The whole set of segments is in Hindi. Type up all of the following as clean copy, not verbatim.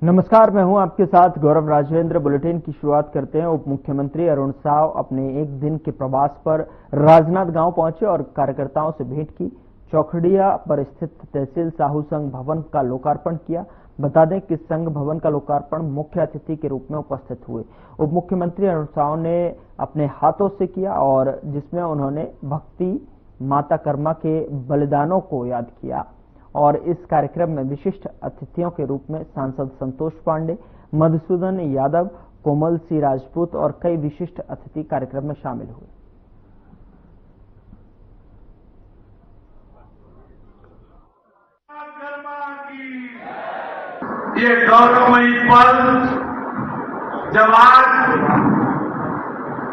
नमस्कार, मैं हूं आपके साथ गौरव राजेंद्र। बुलेटिन की शुरुआत करते हैं। उप मुख्यमंत्री अरुण साव अपने एक दिन के प्रवास पर राजनांद गांव पहुंचे और कार्यकर्ताओं से भेंट की। चौखड़िया पर स्थित तहसील साहू संघ भवन का लोकार्पण किया। बता दें कि संघ भवन का लोकार्पण मुख्य अतिथि के रूप में उपस्थित हुए उप मुख्यमंत्री अरुण साव ने अपने हाथों से किया और जिसमें उन्होंने भक्ति माता कर्मा के बलिदानों को याद किया। और इस कार्यक्रम में विशिष्ट अतिथियों के रूप में सांसद संतोष पांडे, मधुसूदन यादव, कोमल सिंह राजपूत और कई विशिष्ट अतिथि कार्यक्रम में शामिल हुए। ये गौरवमयी पल जब आज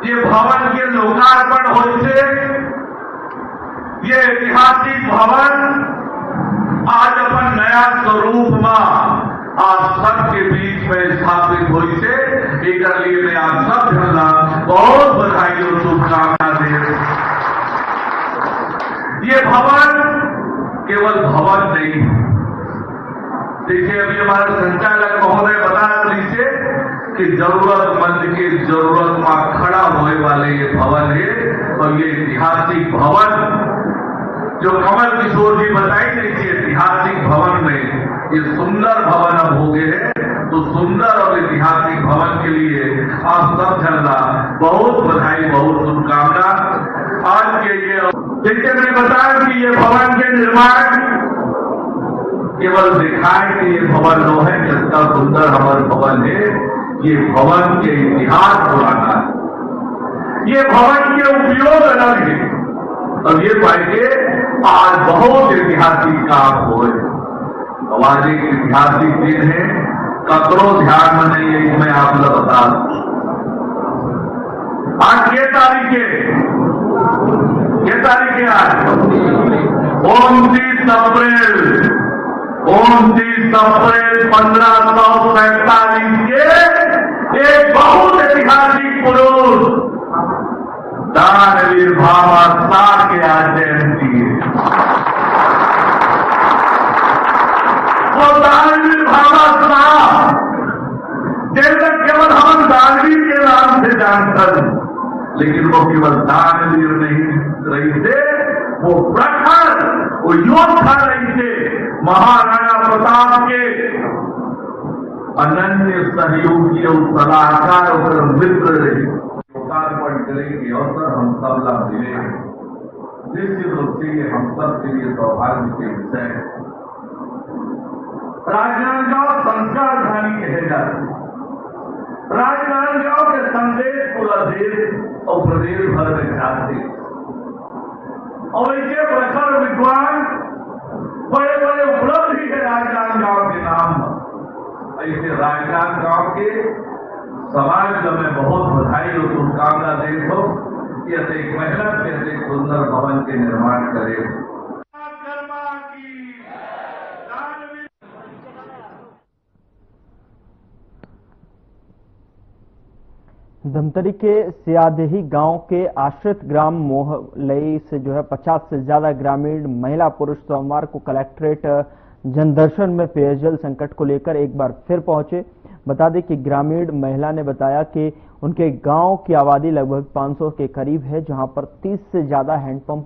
ये भवन के लोकार्पण होते, ये ऐतिहासिक भवन आज अपन नया स्वरूप में आप सबके बीच में स्थापित हुई से एक लिए मैं आप सब जनता बहुत बधाई और शुभकामना दे। ये भवन केवल भवन नहीं, देखिए अभी हमारा संचालक महोदय बता रही से कि जरूरतमंद के जरूरत में खड़ा होने वाले ये भवन है। और ये ऐतिहासिक भवन जो कमल किशोर जी बताई गई थी, ऐतिहासिक भवन में ये सुंदर भवन अब हो गए हैं। तो सुंदर और ऐतिहासिक भवन के लिए आप सब जनता बहुत बधाई, बहुत शुभकामना। आज के ये देखिए मैंने बताया कि ये भवन के निर्माण केवल दिखाए कि ये भवन लो है, जितना सुंदर हमारा भवन है, ये भवन के इतिहास पुराना है। ये भवन के उपयोग अलग है और ये पाएंगे आज बहुत ऐतिहासिक काम हो रहे। आज एक ऐतिहासिक दिन है, ककरो ध्यान में नहीं है, मैं आप लोग बता दूं। आज ये तारीख है आज 29 अप्रैल 1547 के एक बहुत ऐतिहासिक पुरुष दानवीर भामा शाह के आज जयंती है। वो दानवीर भामा शाह जैसे केवल हम दानवीर के नाम से जानते हैं, लेकिन वो केवल दानवीर नहीं रही थे, वो प्रखर, वो योद्धा रही थे। महाराणा प्रताप के अनन्य सहयोगी और सलाहकार और मित्र रहे। लोकार्पण करेंगे अवसर हम सब ला मिले, निश्चित रूप से ये हम सब के लिए सौभाग्य के विषय है। राजनांदगांव संस्कार धानी कहे जाते हैं। राजनांदगांव के संदेश पूरा देश और प्रदेश भर में जाते और इनके प्रखर विद्वान बड़े बड़े उपलब्धि है राजनांदगांव के नाम। ऐसे राजनांदगांव के समाज को मैं बहुत बधाई और शुभकामना देता हूं कि ऐसे एक मेहनत से ऐसे सुंदर भवन के निर्माण करे। धमतरी के सियादेही गांव के आश्रित ग्राम मोहलई से 50 से ज्यादा ग्रामीण महिला पुरुष सोमवार को कलेक्ट्रेट जनदर्शन में पेयजल संकट को लेकर एक बार फिर पहुंचे। बता दें कि ग्रामीण महिला ने बताया कि उनके गांव की आबादी लगभग 500 के करीब है, जहां पर 30 से ज्यादा हैंडपंप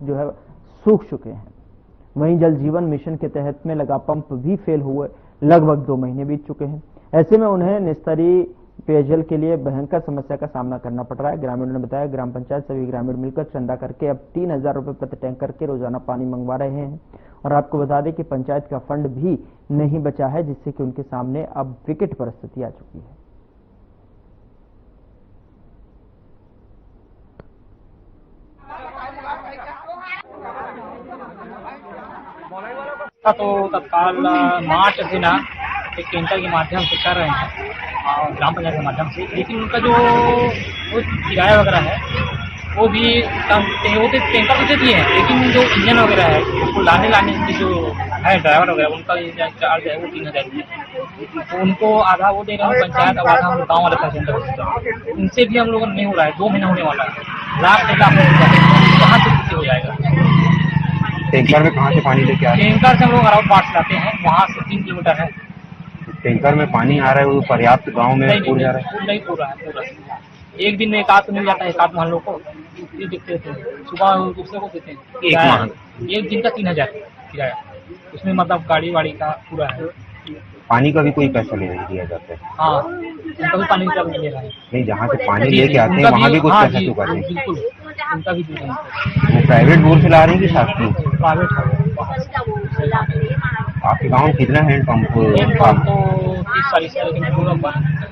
सूख चुके हैं। वहीं जल जीवन मिशन के तहत में लगा पंप भी फेल हुए लगभग 2 महीने बीत चुके हैं। ऐसे में उन्हें निस्तारी पेयजल के लिए भयंकर समस्या का सामना करना पड़ रहा है। ग्रामीणों ने बताया ग्राम पंचायत सभी ग्रामीण मिलकर चंदा करके अब 3000 रुपए प्रति टैंकर के रोजाना पानी मंगवा रहे हैं। और आपको बता दें कि पंचायत का फंड भी नहीं बचा है, जिससे कि उनके सामने अब विकट परिस्थिति आ चुकी है। तो तत्काल मार्च बिना एक टेंकर के माध्यम से कर रहे हैं और ग्राम पंचायत के माध्यम से, लेकिन उनका जो किराया वगैरह है वो भी कम, वो तो टेंकर तो दे दिए हैं, लेकिन जो इंजन वगैरह है उसको लाने की जो है ड्राइवर वगैरह उनका चार्ज है वो 3000 रुपये। तो उनको आधा वो दे रहे हैं पंचायत और आधा हम गाँव वाले पैसेंजर, उनसे भी हम लोगों नहीं हो रहा है। 2 महीना होने वाला है, लाख कहाँ से हो जाएगा। टैंकर में कहाँ से पानी लेके आते हैं? टैंकर से हम लोग अराउंड 5 लाते हैं, वहाँ से 3 किलोमीटर है। टैंकर में पानी आ रहा है वो पर्याप्त गांव में नहीं पूर जा रहा है? नहीं पूरा है पूरा। एक दिन में एक आध मिल जाता है, एक आध महलों को ये देखते थे, सुबह दूसरे को देते हैं एक दिन का 3000 किराया, उसमें मतलब गाड़ी वाड़ी का पूरा है। पानी का भी कोई पैसा ले दिया जाता है? हाँ उनका भी पानी का ले रहा है। नहीं, जहाँ से पानी लेके आते हैं वहाँ भी कुछ पैसा चुकाते हैं? बिल्कुल उनका भी दूर है। वो प्राइवेट बोर से ला रहे हैं कि शासकीय? प्राइवेट है। आपके गाँव में कितना हैंड पंप? हैंड पंप तो 30-40 है, लेकिन पूरा बंद है।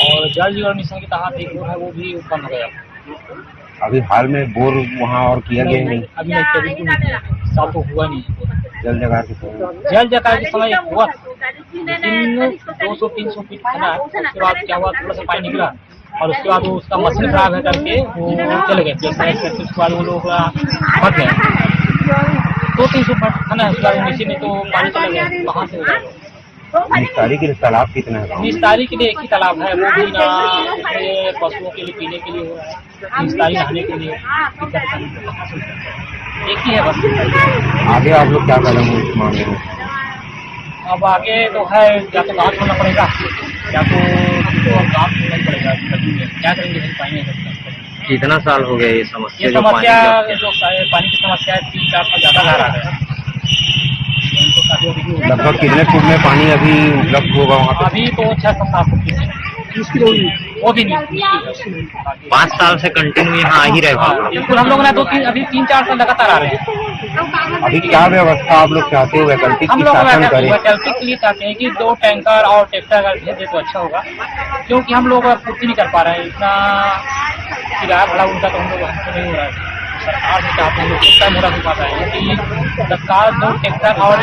और जल जीवन मिशन के तहत एक बोर है, वो भी बंद हो गया। अभी हाल में बोर वहाँ और किया गया नहीं? अभी नहीं, साल तो हुआ नहीं। जल जगार के समय हुआ, लेकिन 200-300 फीट था। उसके बाद क्या हुआ, थोड़ा सा पानी निकला और उसके बाद वो उसका मशीन खराब है करके वो चले गए। उसके बाद वो लोग फट गए, 200-300 फट था ना, उसके बाद नीचे में तो पानी चले गए, वहाँ से हो जाएगा। निस्तारी के लिए तालाब कितना है? निस्तारी के लिए एक ही तालाब है, वो भी ना पशुओं के लिए पीने के लिए हो रहा है, निस्तारी नहाने के लिए एक ही है बस। आगे आप लोग क्या करेंगे इस मामले में? अब आगे तो है, या तो गाँव छोड़ना पड़ेगा या तो गाँव छोड़ना ही पड़ेगा। क्या करेंगे, नहीं पाएंगे। कितना साल हो गया ये समस्या? जो पानी की समस्या है 3-4 साल ज़्यादा रह रहा है। लगभग कितने फुट में पानी अभी उपलब्ध होगा वहाँ पे? अभी तो 6-7 फुट वो भी नहीं। 5 साल से कंटिन्यू यहाँ आ ही रहे हो? बिल्कुल, हम लोग ना अभी 3-4 साल लगातार आ रहे हैं। अभी क्या व्यवस्था आप लोग चाहते हो? वैकल्पिक हम की लोग शासन करे? वैकल्पिक के लिए चाहते हैं कि 2 टैंकर और ट्रैक्टर अगर भेज दे तो अच्छा होगा, क्योंकि हम लोग पूर्ति नहीं कर पा रहे हैं। इतना किराया भाड़ा उनका तो हम लोग हमसे नहीं हो रहा है। सरकार से चाहते हैं ट्रैक्टर मोड़ा हो पाता है कि सरकार 2 ट्रैक्टर और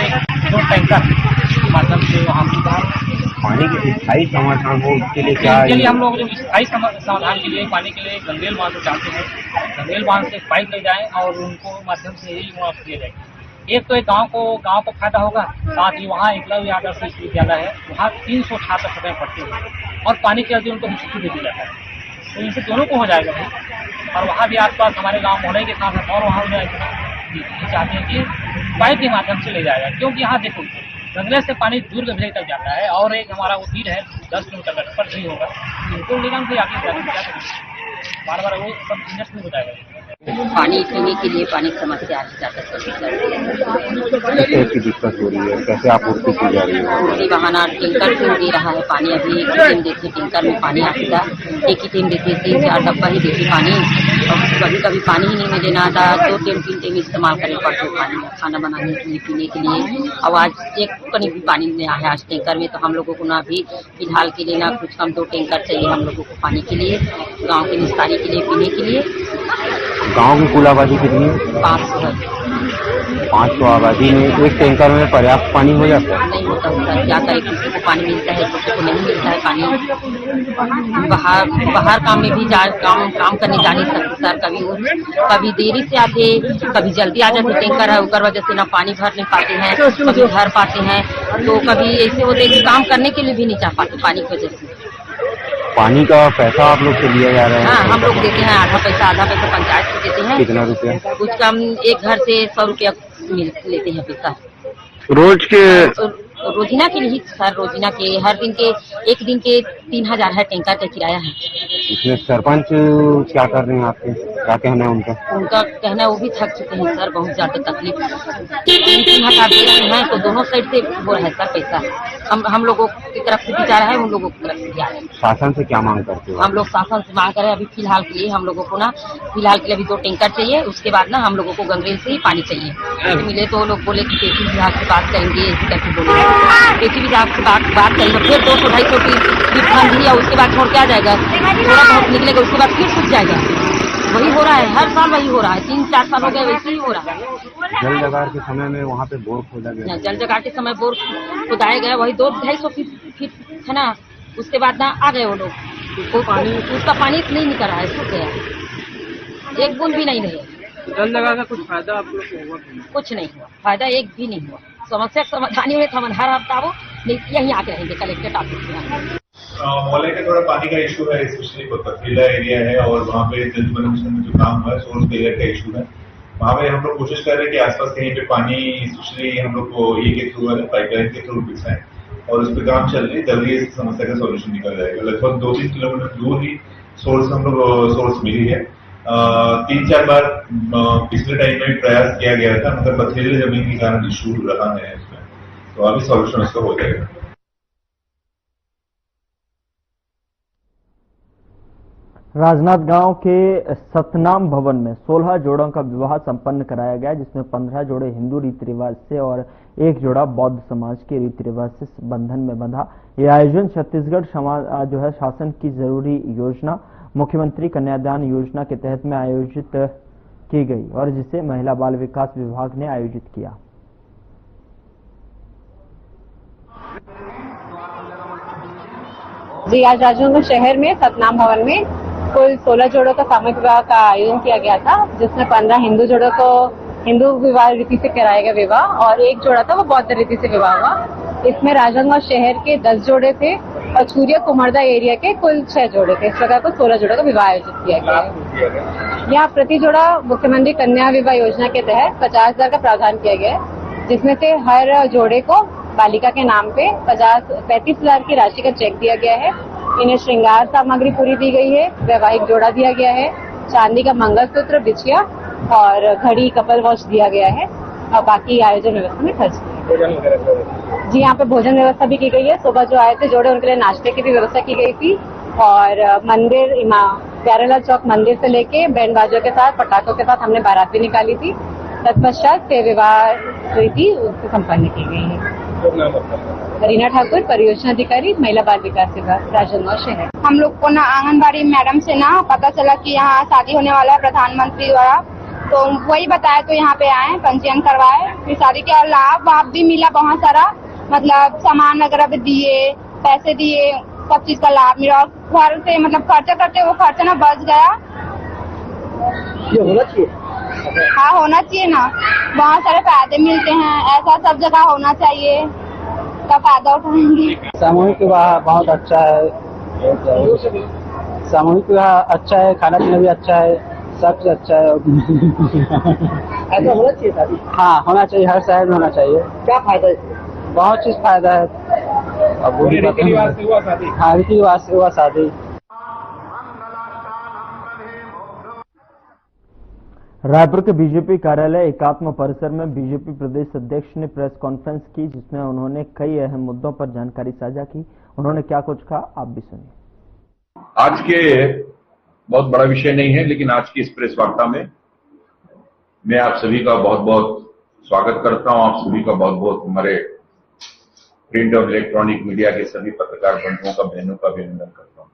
2 टैंकर के माध्यम से वहाँ पानी की स्थायी समाधान हो, इसके लिए क्या? इसके लिए हम लोग जो स्थायी समाधान के लिए पानी के लिए गंगरेल बांध चाहते हैं। गंगरेल बांध से पाइप ले जाएं और उनको माध्यम से ही मुआवजा दिया जाए। एक तो एक गांव को फायदा होगा, साथ ही वहाँ एकलव्य आदर्श विश्वविद्यालय है, वहाँ 300 छात्र सदैव पढ़ते हैं और पानी के अर्जी उनको छुट्टी दे दी जाता है, तो इनसे दोनों को हो जाएगा भाई। और वहाँ भी आसपास हमारे गाँव मोहल्ले के साथ और वहाँ चाहते हैं कि पाइप के माध्यम से ले जाएगा, क्योंकि यहाँ देखो गंगरेल से पानी दूर गंगरेल तक जाता है और एक हमारा वो तीर है 10 किलोमीटर तक पर नहीं होगा, उनको निगम से आगे बार वो सब इंडस्ट में हो जाएगा। पानी पीने के लिए पानी की समस्या आ जाता है। की दिक्कत हो रही है, कैसे आपूर्ति की जा रही है? पूर्ति बहाना टैंकर से दे रहा है पानी। अभी एक ही टाइम देते टैंकर में पानी आता, एक ही टाइम देते 3-4 डब्बा ही देते पानी, और कभी कभी पानी ही नहीं मिले ना था, 2 टाइम 3 टाइम इस्तेमाल करने पड़ते पानी, खाना बनाने के लिए, पीने के लिए। अब आज एक कहीं भी पानी नहीं आया आज टैंकर में, तो हम लोगों को ना भी फिलहाल के लिए ना कुछ कम 2 टैंकर चाहिए हम लोगों को पानी के लिए, गाँव के निस्तारी के लिए, पीने के लिए। गांव की कुल आबादी कितनी है? 500 आबादी में एक टैंकर में पर्याप्त पानी हो जाता है? नहीं होता सर, क्या करें, किसी को पानी मिलता है, किसी को नहीं मिलता है पानी। बाहर काम में भी काम करने जा नहीं सकते सर, कभी देरी से आते, कभी जल्दी आ जाते टैंकर है, उस वजह से ना पानी भर नहीं पाते हैं, कभी भर पाते हैं, तो कभी ऐसे होते हैं कि काम करने के लिए भी नहीं चाह पाते पानी की वजह से। पानी का पैसा आप लोग से लिया जा रहा है? हाँ, हम लोग देते हैं आधा पैसा पंचायत से देते हैं। कितना रुपया? कुछ कम, एक घर से 100 रुपया लेते हैं पैसा रोज के। रोजीना के नहीं सर, रोजीना के हर दिन के, एक दिन के 3000 है टैंकर का किराया है। इसमें सरपंच क्या कर रहे हैं आपके, क्या कहना है उनका? उनका कहना है वो भी थक चुके हैं सर, बहुत ज्यादा तकलीफ 3,000 दे रहे हैं, तो दोनों साइड से वो है सर पैसा, हम लोगों की तरफ से भी जा रहा है, उन लोगों की तरफ से भी आ रहा है। शासन से क्या मांग करते हो? हम लोग शासन से मांग कर रहे हैं अभी फिलहाल के लिए, हम लोगों को ना फिलहाल के लिए अभी 2 टैंकर चाहिए, उसके बाद ना हम लोगों को गंगरेल से ही पानी चाहिए। मिले तो लोग बोले कि खेती विभाग से बात करेंगे, ऐसी करके बोले खेती विभाग से बात करेंगे, फिर 200-250 की फंड दिया, उसके बाद छोड़ के आ जाएगा, थोड़ा बहुत निकलेगा, उसके बाद फिर सूख जाएगा। वही हो रहा है, हर साल वही हो रहा है, 3-4 साल हो गए वैसे ही हो रहा है। जल जगार के समय में वहाँ पे बोर खोदा गया? जल जगार के समय बोर खुदाया गया, वही 200-250 फीट है ना, उसके बाद ना आ गए वो लोग, वो पानी उसका पानी नहीं निकल रहा है, सूख गया, एक बूंद भी नहीं रहे। जल जगार का कुछ फायदा आप लोग को हुआ? कुछ नहीं हुआ, फायदा एक भी नहीं हुआ। समस्या समाधान में हर हफ्ता वो यहीं आके रहेंगे कलेक्ट्रेट ऑफिस में। मोहल्ले के थोड़ा पानी का इशू है, स्पेशली पथरीला एरिया है और वहाँ पे जल जीवन मिशन में जो काम हुआ है सोर्स क्लियर का इशू है। वहाँ पे हम लोग कोशिश कर रहे हैं कि आसपास कहीं पे पानी स्पेशली हम लोग को ये के थ्रू पाइपलाइन के थ्रू भिजवाएं, और उस पर काम चल रही है, जल्दी इस समस्या का सॉल्यूशन निकल जाएगा। लगभग 2-3 किलोमीटर दूर ही सोर्स हम लोग सोर्स मिली है। 3-4 बार पिछले टाइम में भी प्रयास किया गया था, मतलब पथरीली जमीन के कारण इशू रहा है इसमें, तो अभी सॉल्यूशन उसका हो जाएगा। राजनांदगांव के सतनाम भवन में 16 जोड़ों का विवाह संपन्न कराया गया, जिसमें 15 जोड़े हिंदू रीति रिवाज से और एक जोड़ा बौद्ध समाज के रीति रिवाज से बंधन में बंधा। यह आयोजन छत्तीसगढ़ समाज शासन की जरूरी योजना मुख्यमंत्री कन्यादान योजना के तहत में आयोजित की गई और जिसे महिला बाल विकास विभाग ने आयोजित किया। जी, आज राजनांदगांव शहर में सतनाम भवन में कुल 16 जोड़ों का सामूहिक विवाह का आयोजन किया गया था, जिसमें 15 हिंदू जोड़ों को हिंदू विवाह रीति से कराया गया विवाह और एक जोड़ा था वो बौद्ध रीति से विवाह हुआ। इसमें राजनांदगांव शहर के 10 जोड़े थे और छुरिया कुमरदा एरिया के कुल 6 जोड़े थे। इस प्रकार कुल 16 जोड़ों का विवाह आयोजित किया गया है। यहाँ प्रति जोड़ा मुख्यमंत्री कन्या विवाह योजना के तहत 50,000 का प्रावधान किया गया है, जिसमें से हर जोड़े को बालिका के नाम पे 35,000 की राशि का चेक दिया गया है। इन्हें श्रृंगार सामग्री पूरी दी गई है, वैवाहिक जोड़ा दिया गया है, चांदी का मंगलसूत्र, बिछिया और घड़ी, कपल वॉच दिया गया है और बाकी आयोजन व्यवस्था में खर्च किया। जी, यहाँ पे भोजन व्यवस्था भी की गई है। सुबह जो आए थे जोड़े उनके लिए नाश्ते की भी व्यवस्था की गई थी और मंदिर प्यारेलाल चौक मंदिर से लेके बैंड बाजों के साथ, पटाखों के साथ हमने बारात भी निकाली थी। तत्पश्चात से विवाह रीति उससे संपन्न की गई है। रीना ठाकुर, परियोजना अधिकारी, महिला बाल विकास विभाग, राजनांदगांव शहर। हम लोग को ना आंगनबाड़ी मैडम से ना पता चला कि यहाँ शादी होने वाला है प्रधानमंत्री द्वारा, तो वही बताया तो यहाँ पे आए, पंजीयन करवाए, फिर शादी के लाभ वाभ भी मिला बहुत सारा, मतलब सामान वगैरह भी दिए, पैसे दिए, सब चीज का लाभ मिला। घर से मतलब खर्चा करते वो खर्चा ना बच गया। ये होना चाहिए। हाँ, होना चाहिए ना, बहुत सारे फायदे मिलते हैं, ऐसा सब जगह होना चाहिए, का फायदा उठाएंगे। सामूहिक विवाह बहुत अच्छा है, सामूहिक विवाह अच्छा है, खाना पीना भी अच्छा है, सब चीज अच्छा है। ऐसा होना चाहिए शादी। हाँ, होना चाहिए, हर शहर में होना चाहिए। क्या फायदा है? बहुत चीज फायदा है। अब रीति रिवाज से हुआ शादी। हाँ, रीति रिवाज से हुआ शादी। रायपुर के बीजेपी कार्यालय एकात्म परिसर में बीजेपी प्रदेश अध्यक्ष ने प्रेस कॉन्फ्रेंस की, जिसमें उन्होंने कई अहम मुद्दों पर जानकारी साझा की। उन्होंने क्या कुछ कहा, आप भी सुनिए। आज के बहुत बड़ा विषय नहीं है, लेकिन आज की इस प्रेस वार्ता में मैं आप सभी का बहुत बहुत स्वागत करता हूं। आप सभी का बहुत बहुत हमारे प्रिंट और इलेक्ट्रॉनिक मीडिया के सभी पत्रकार बंधुओं का, बहनों का अभिनंदन करता हूं।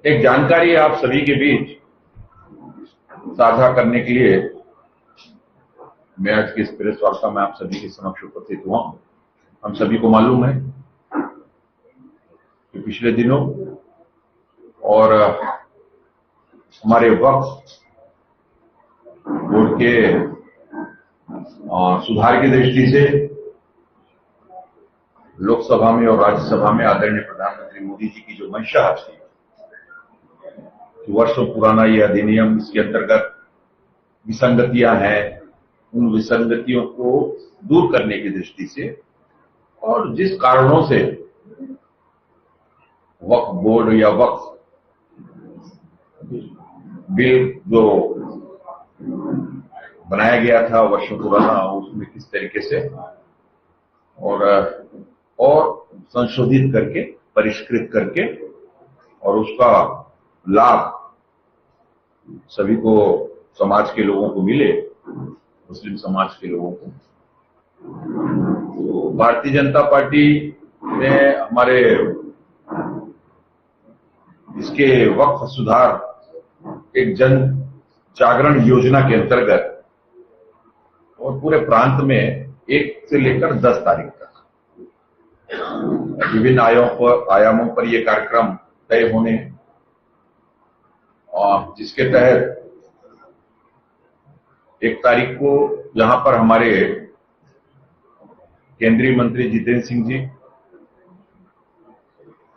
एक जानकारी आप सभी के बीच साझा करने के लिए मैं आज की इस प्रेस वार्ता में आप सभी के समक्ष उपस्थित हुआ हूं। हम सभी को मालूम है कि पिछले दिनों और हमारे वक्फ बोर्ड के सुधार की दृष्टि से लोकसभा में और राज्यसभा में आदरणीय प्रधानमंत्री मोदी जी की जो मंशा थी, वर्षों पुराना यह अधिनियम, इसके अंतर्गत विसंगतियां हैं, उन विसंगतियों को दूर करने की दृष्टि से और जिस कारणों से वक्फ बोर्ड या वक्फ बिल जो बनाया गया था वर्षों पुराना, उसमें किस तरीके से और संशोधित करके, परिष्कृत करके और उसका लाभ सभी को, समाज के लोगों को मिले, मुस्लिम समाज के लोगों को। तो भारतीय जनता पार्टी ने हमारे इसके वक्फ सुधार एक जन जागरण योजना के अंतर्गत और पूरे प्रांत में 1 से लेकर 10 तारीख तक विभिन्न आयामों पर यह कार्यक्रम तय होने, और जिसके तहत 1 तारीख को जहां पर हमारे केंद्रीय मंत्री जितेंद्र सिंह जी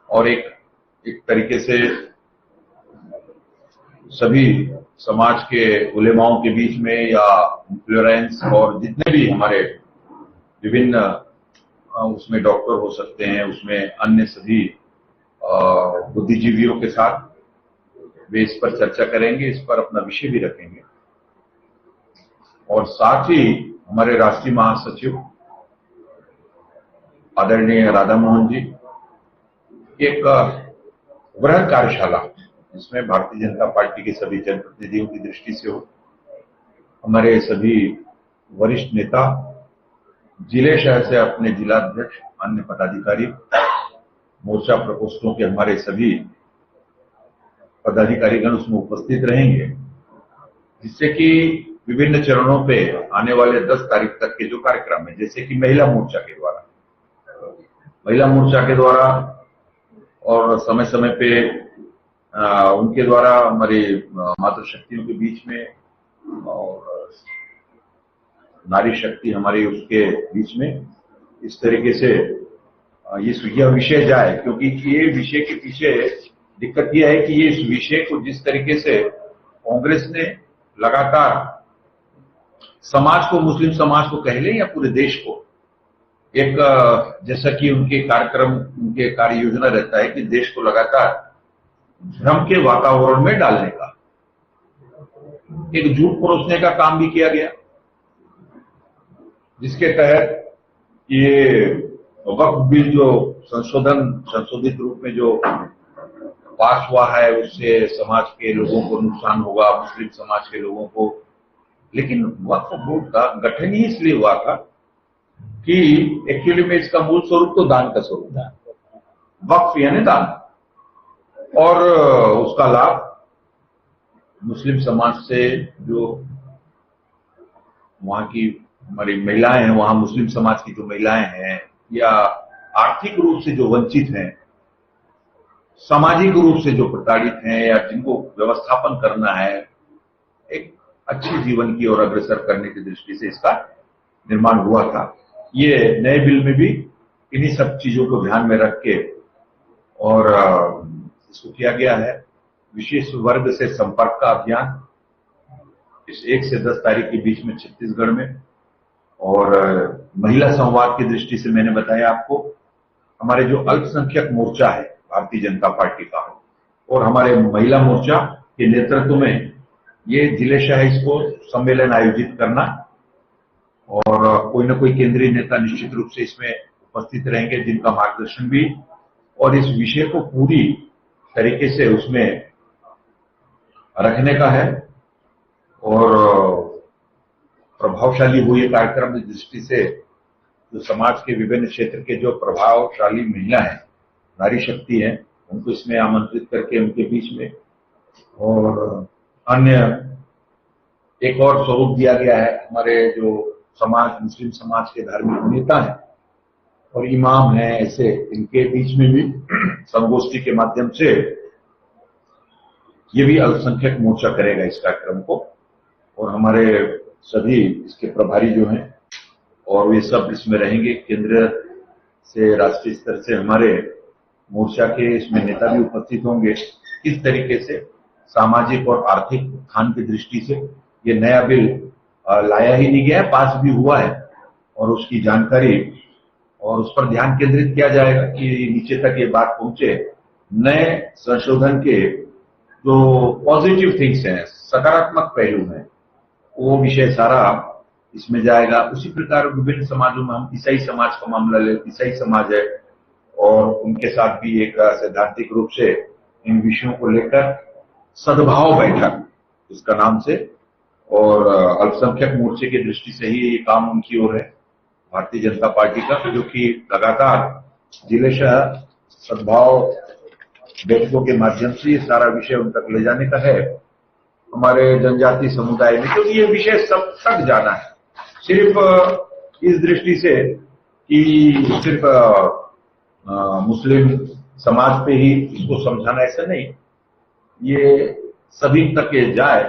और एक तरीके से सभी समाज के उलेमाओं के बीच में या इन्फ्लुएंस और जितने भी हमारे विभिन्न उसमें डॉक्टर हो सकते हैं, उसमें अन्य सभी बुद्धिजीवियों के साथ वे इस पर चर्चा करेंगे, इस पर अपना विषय भी रखेंगे। और साथ ही हमारे राष्ट्रीय महासचिव आदरणीय राधा मोहन जी एक वृहद कार्यशाला जिसमें भारतीय जनता पार्टी के सभी जनप्रतिनिधियों की दृष्टि से हो, हमारे सभी वरिष्ठ नेता, जिले शहर से अपने जिलाध्यक्ष, अन्य पदाधिकारी, मोर्चा प्रकोष्ठों के हमारे सभी पदाधिकारीगण उसमें उपस्थित रहेंगे, जिससे कि विभिन्न चरणों पे आने वाले 10 तारीख तक के जो कार्यक्रम है, जैसे कि महिला मोर्चा के द्वारा और समय समय पे उनके द्वारा हमारे मातृशक्तियों के बीच में और नारी शक्ति हमारी उसके बीच में इस तरीके से यह विषय जाए, क्योंकि ये विषय के पीछे दिक्कत यह है कि ये इस विषय को जिस तरीके से कांग्रेस ने लगातार समाज को, मुस्लिम समाज को कह लें या पूरे देश को, एक जैसा कि उनके कार्यक्रम, उनके कार्य योजना रहता है कि देश को लगातार भ्रम के वातावरण में डालने का एक झूठ परोसने का काम भी किया गया, जिसके तहत ये वक्फ बिल जो संशोधित रूप में जो पास हुआ है उससे समाज के लोगों को नुकसान होगा, मुस्लिम समाज के लोगों को। लेकिन वक्फ बोर्ड का गठन ही इसलिए हुआ था कि एक्चुअली में इसका मूल स्वरूप तो दान का स्वरूप था, वक्फ यानी दान, और उसका लाभ मुस्लिम समाज से जो वहां की हमारी महिलाएं हैं, वहां मुस्लिम समाज की जो महिलाएं हैं या आर्थिक रूप से जो वंचित हैं, सामाजिक रूप से जो प्रताड़ित हैं या जिनको व्यवस्थापन करना है, एक अच्छे जीवन की ओर अग्रसर करने की दृष्टि से इसका निर्माण हुआ था। ये नए बिल में भी इन्हीं सब चीजों को ध्यान में रख के और इसको किया गया है। विशेष वर्ग से संपर्क का अभियान इस 1 से 10 तारीख के बीच में छत्तीसगढ़ में, और महिला संवाद की दृष्टि से मैंने बताया आपको, हमारे जो अल्पसंख्यक मोर्चा है भारतीय जनता पार्टी का और हमारे महिला मोर्चा के नेतृत्व में ये जिले शाह इसको सम्मेलन आयोजित करना, और कोई ना कोई केंद्रीय नेता निश्चित रूप से इसमें उपस्थित रहेंगे जिनका मार्गदर्शन भी, और इस विषय को पूरी तरीके से उसमें रखने का है और प्रभावशाली हुए कार्यक्रम की दृष्टि से जो समाज के विभिन्न क्षेत्र के जो प्रभावशाली महिला हैं, नारी शक्ति है, उनको इसमें आमंत्रित करके उनके बीच में और अन्य एक और स्वरूप दिया गया है। हमारे जो समाज, मुस्लिम समाज के धार्मिक नेता हैं और इमाम हैं, ऐसे इनके बीच में भी संगोष्ठी के माध्यम से ये भी अल्पसंख्यक मोर्चा करेगा इस कार्यक्रम को, और हमारे सभी इसके प्रभारी जो हैं और वे सब इसमें रहेंगे। केंद्र से राष्ट्रीय स्तर से हमारे मोर्चा के इसमें नेता भी उपस्थित होंगे। इस तरीके से सामाजिक और आर्थिक उत्थान की दृष्टि से ये नया बिल लाया ही नहीं गया है, पास भी हुआ है, और उसकी जानकारी और उस पर ध्यान केंद्रित किया जाएगा कि नीचे तक ये बात पहुंचे। नए संशोधन के जो पॉजिटिव थिंग्स हैं, सकारात्मक पहलू हैं, वो विषय सारा इसमें जाएगा। उसी प्रकार विभिन्न समाजों में हम ईसाई समाज का मामला ले, ईसाई समाज है और उनके साथ भी एक सैद्धांतिक रूप से इन विषयों को लेकर सद्भाव बैठक इसका नाम से, और अल्पसंख्यक मोर्चे की दृष्टि से ही ये काम उनकी ओर है भारतीय जनता पार्टी का, जो कि लगातार जिले शहर सद्भाव बैठकों के माध्यम से ये सारा विषय उन तक ले जाने का है हमारे जनजाति समुदाय में, क्योंकि ये विषय सब तक जाना है। सिर्फ इस दृष्टि से कि सिर्फ मुस्लिम समाज पे ही इसको समझाना, ऐसा नहीं, ये सभी तक ये जाए,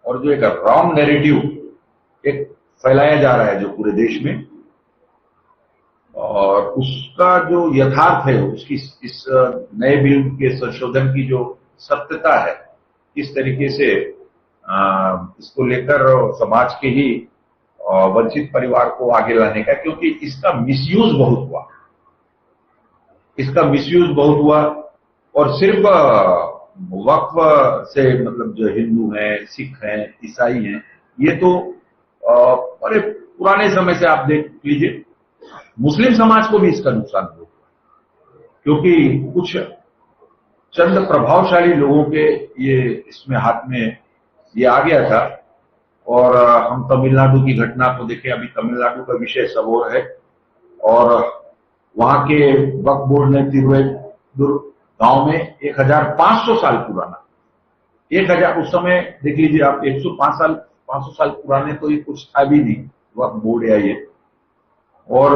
और जो एक रॉन्ग नैरेटिव एक फैलाया जा रहा है जो पूरे देश में, और उसका जो यथार्थ है, उसकी इस नए बिल के संशोधन की जो सत्यता है, किस तरीके से इसको लेकर समाज के ही वंचित परिवार को आगे लाने का, क्योंकि इसका मिसयूज बहुत हुआ। इसका मिसयूज बहुत हुआ और सिर्फ वक्फ से मतलब जो हिंदू हैं, सिख हैं, ईसाई हैं, ये तो बड़े पुराने समय से आप देख लीजिए, मुस्लिम समाज को भी इसका नुकसान हुआ, क्योंकि कुछ चंद प्रभावशाली लोगों के ये इसमें हाथ में ये आ गया था। और हम तमिलनाडु की घटना को देखें, अभी तमिलनाडु का विषय सब और है, और वहां के वक्फ बोर्ड ने तिरुवैदुर गांव में 1500 साल पुराना, 1000 उस समय देख लीजिए आप, 500 साल पुराने तो ये कुछ था भी नहीं वक्फ बोर्ड या ये। और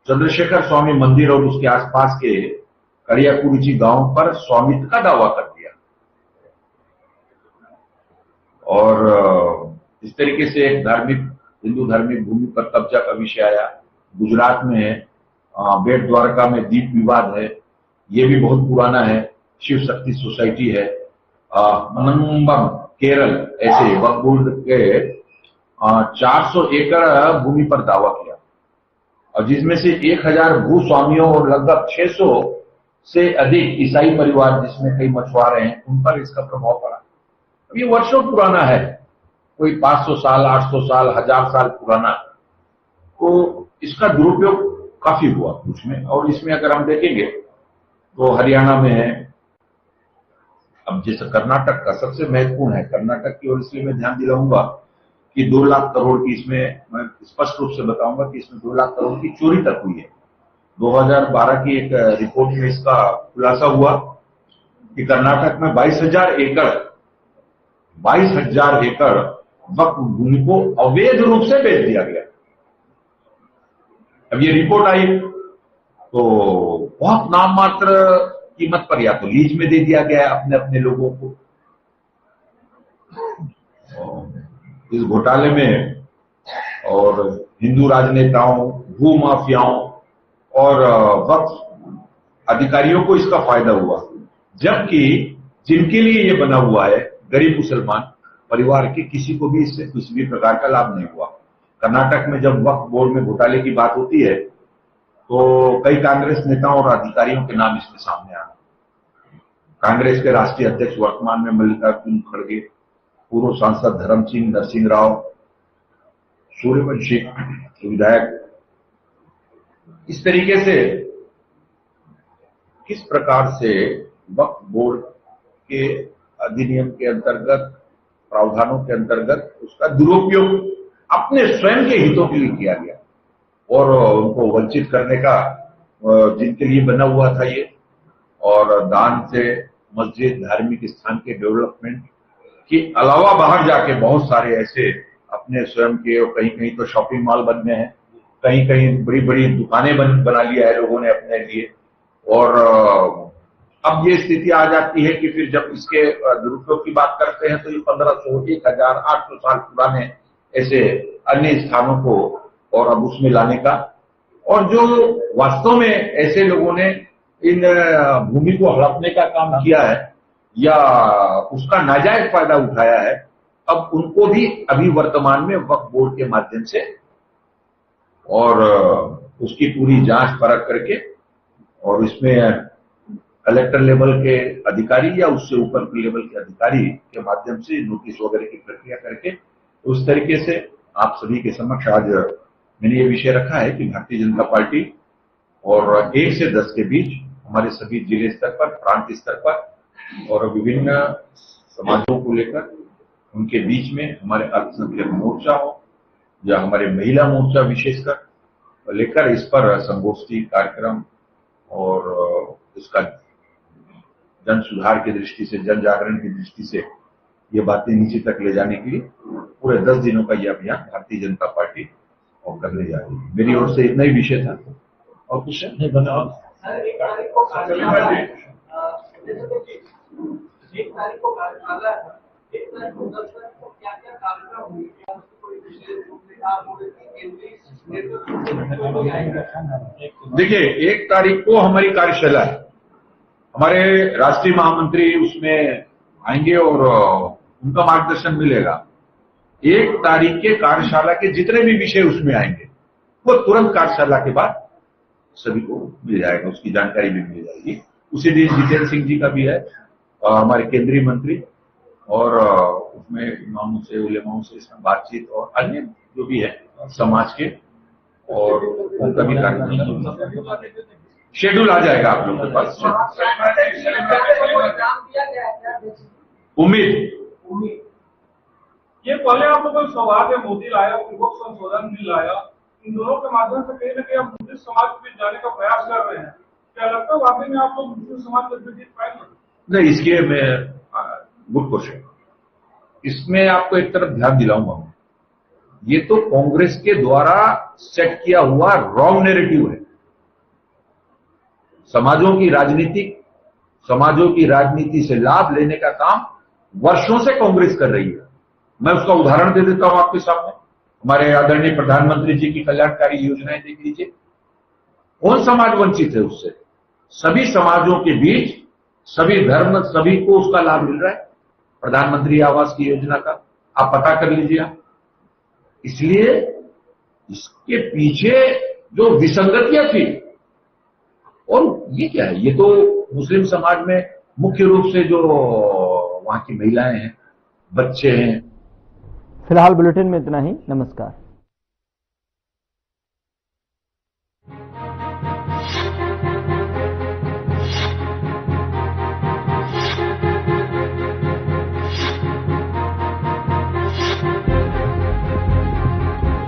चंद्रशेखर स्वामी मंदिर और उसके आसपास के करियाकुरुची गांव पर स्वामित्व का दावा कर दिया। और इस तरीके से एक हिंदू धार्मिक भूमि पर कब्जा का विषय आया। गुजरात में है, बेट द्वारका में दीप विवाद है, ये भी बहुत पुराना है। शिव शक्ति सोसाइटी है, मनंबम केरल, ऐसे वक्फ बोर्ड के 400 एकड़ भूमि पर दावा किया, और जिसमें से 1000 भूस्वामियों और लगभग 600 से अधिक ईसाई परिवार, जिसमें कई मछुआरे हैं, उन पर इसका प्रभाव पड़ा। अब ये वर्षों पुराना है, कोई 500 साल, 800 साल, 1000 साल पुराना, तो इसका दुरुपयोग काफी हुआ कुछ में। और इसमें अगर हम देखेंगे तो हरियाणा में है, अब जैसे कर्नाटक का सबसे महत्वपूर्ण है कर्नाटक की, और इसलिए मैं ध्यान दिलाऊंगा कि 2 लाख करोड़ की, इसमें मैं स्पष्ट रूप से बताऊंगा कि इसमें 2 लाख करोड़ की चोरी तक हुई है। 2012 की एक रिपोर्ट में इसका खुलासा हुआ कि कर्नाटक में 22,000 एकड़ वक्फ भूमि को अवैध रूप से बेच दिया गया। अब ये रिपोर्ट आई तो बहुत नाम मात्र कीमत पर या तो लीज में दे दिया गया अपने अपने लोगों को। इस घोटाले में और हिंदू राजनेताओं, भू माफियाओं और वक्फ अधिकारियों को इसका फायदा हुआ, जबकि जिनके लिए ये बना हुआ है, गरीब मुसलमान परिवार के, किसी को भी इससे किसी भी प्रकार का लाभ नहीं हुआ। कर्नाटक में जब वक्फ बोर्ड में घोटाले की बात होती है तो कई कांग्रेस नेताओं और अधिकारियों के नाम इसमें सामने आए। कांग्रेस के राष्ट्रीय अध्यक्ष वर्तमान में मल्लिकार्जुन खड़गे, पूर्व सांसद धर्म सिंह नरसिंह राव, सूर्यवंशी विधायक। इस तरीके से किस प्रकार से वक्फ बोर्ड के अधिनियम के अंतर्गत, प्रावधानों के अंतर्गत उसका दुरुपयोग अपने स्वयं के हितों के लिए किया गया, और उनको वंचित करने का जिनके लिए बना हुआ था ये, और दान से मस्जिद, धार्मिक स्थान के डेवलपमेंट के अलावा बाहर जाके बहुत सारे ऐसे अपने स्वयं के, और कहीं कहीं तो शॉपिंग मॉल बन गए हैं, कहीं कहीं बड़ी बड़ी दुकानें बना लिया है लोगों ने अपने लिए। और अब ये स्थिति आ जाती है कि फिर जब इसके दुरुपयोग की बात करते हैं तो ये 1500, 1000, 800 साल पुराने ऐसे अन्य स्थानों को और अब उसमें लाने का, और जो वास्तव में ऐसे लोगों ने इन भूमि को हड़पने का काम किया है या उसका नाजायज फायदा उठाया है, अब उनको भी अभी वर्तमान में वक्फ बोर्ड के माध्यम से और उसकी पूरी जांच परख करके, और इसमें कलेक्टर लेवल के अधिकारी या उससे ऊपर के लेवल के अधिकारी के माध्यम से नोटिस वगैरह की प्रक्रिया करके उस तरीके से आप सभी के समक्ष आज मैंने ये विषय रखा है कि भारतीय जनता पार्टी और 1 से 10 के बीच हमारे सभी जिले स्तर पर, प्रांत स्तर पर और विभिन्न समाजों को लेकर उनके बीच में हमारे अल्पसंख्यक मोर्चा हो या हमारे महिला मोर्चा विशेषकर लेकर इस पर संगोष्ठी कार्यक्रम और इसका जन सुधार की दृष्टि से, जन जागरण की दृष्टि से ये बातें नीचे तक ले जाने के लिए पूरे 10 दिनों का ये अभियान भारतीय जनता पार्टी और करने जा रही है। मेरी ओर से इतना ही विषय था और कुछ नहीं बना। देखिए, 1 तारीख को हमारी कार्यशाला है, हमारे राष्ट्रीय महामंत्री उसमें आएंगे और उनका मार्गदर्शन मिलेगा। 1 तारीख के कार्यशाला के जितने भी विषय उसमें आएंगे वो तुरंत कार्यशाला के बाद सभी को मिल जाएगा, उसकी जानकारी भी मिल जाएगी। उसी दिन जितेंद्र सिंह जी का भी है, हमारे केंद्रीय मंत्री, और उसमें इमामों से, उलेमाओं से इसमें बातचीत और अन्य जो भी है समाज के, और उनका भी कार्यक्रम शेड्यूल आ जाएगा आप लोगों के पास। उम्मीद ये पहले आप लोगों को सौभाग्य मोदी लाया, पूर्वक संशोधन बिल लाया, इन दोनों के माध्यम से कहीं न कहीं आप मुस्लिम समाज में जाने का प्रयास कर रहे हैं। क्या लगता है वाकई में आप लोग मुस्लिम समाज को जीत पाएंगे? नहीं, इसके मैं गुड क्वेश्चन। इसमें आपको एक तरफ ध्यान दिलाऊंगा मैं, ये तो कांग्रेस के द्वारा सेट किया हुआ रॉन्ग नैरेटिव है। समाजों की राजनीति से लाभ लेने का काम वर्षों से कांग्रेस कर रही है। मैं उसका उदाहरण दे देता हूं आपके सामने। हमारे आदरणीय प्रधानमंत्री जी की कल्याणकारी योजनाएं देख लीजिए। कौन समाज वंचित है उससे? सभी समाजों के बीच, सभी धर्म, सभी को उसका लाभ मिल रहा है। प्रधानमंत्री आवास की योजना का आप पता कर लीजिए आप। इसलिए इसके पीछे जो विसंगतियां थी, और ये क्या है, ये तो मुस्लिम समाज में मुख्य रूप से जो वहां की महिलाएं हैं, बच्चे हैं। फिलहाल बुलेटिन में इतना ही। नमस्कार।